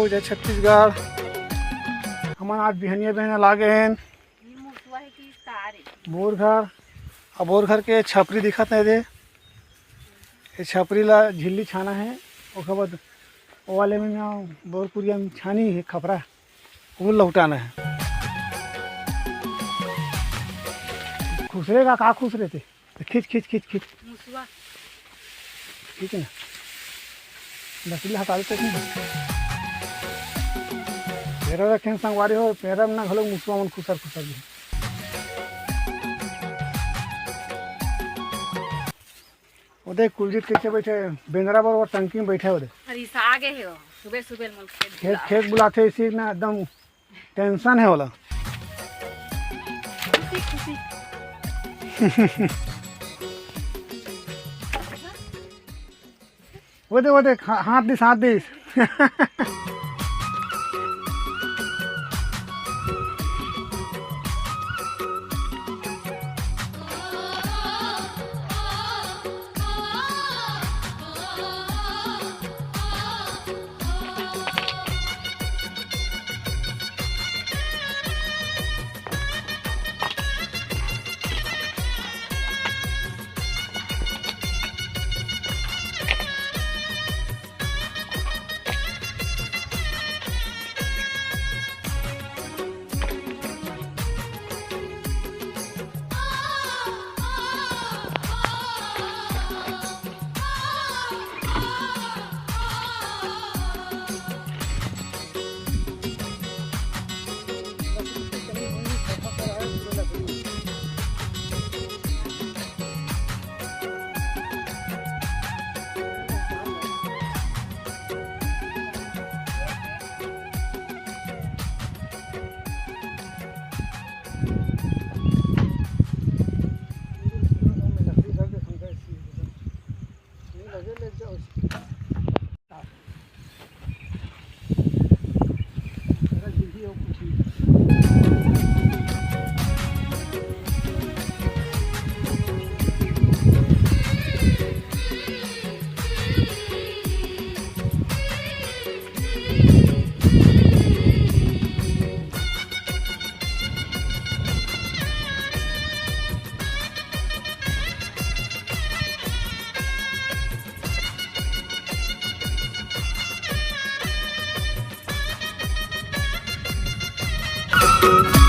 जय छत्तीसगढ़। हम आज बिहनिया बहने लागे हैं बोरघर। अब बोरघर के छपरी दिखत है दे, ये छपरी ला झिल्ली छाना है। ओकर बाद वो वाले में बोरकुरिया में छानी है खपरा, वो लौटाना है। खुसरेगा का खुश रहते तो खींच खींच खींच खींच ठीक है ना, लकड़ी हटा देते नहीं। पेरा रखें संगवारी हो, पेरा में ना घलो मुसवा मन खुसर खुसर भी। उधर कुलजीत कैसे बैठे बेंदरा बराबर टंकी में बैठे उधर। अरे आगे है वो सुबह सुबह खेत खेत बुलाते इसी ना एकदम टेंशन है वाला। वो दे हाथ दिस हाथ दिस। you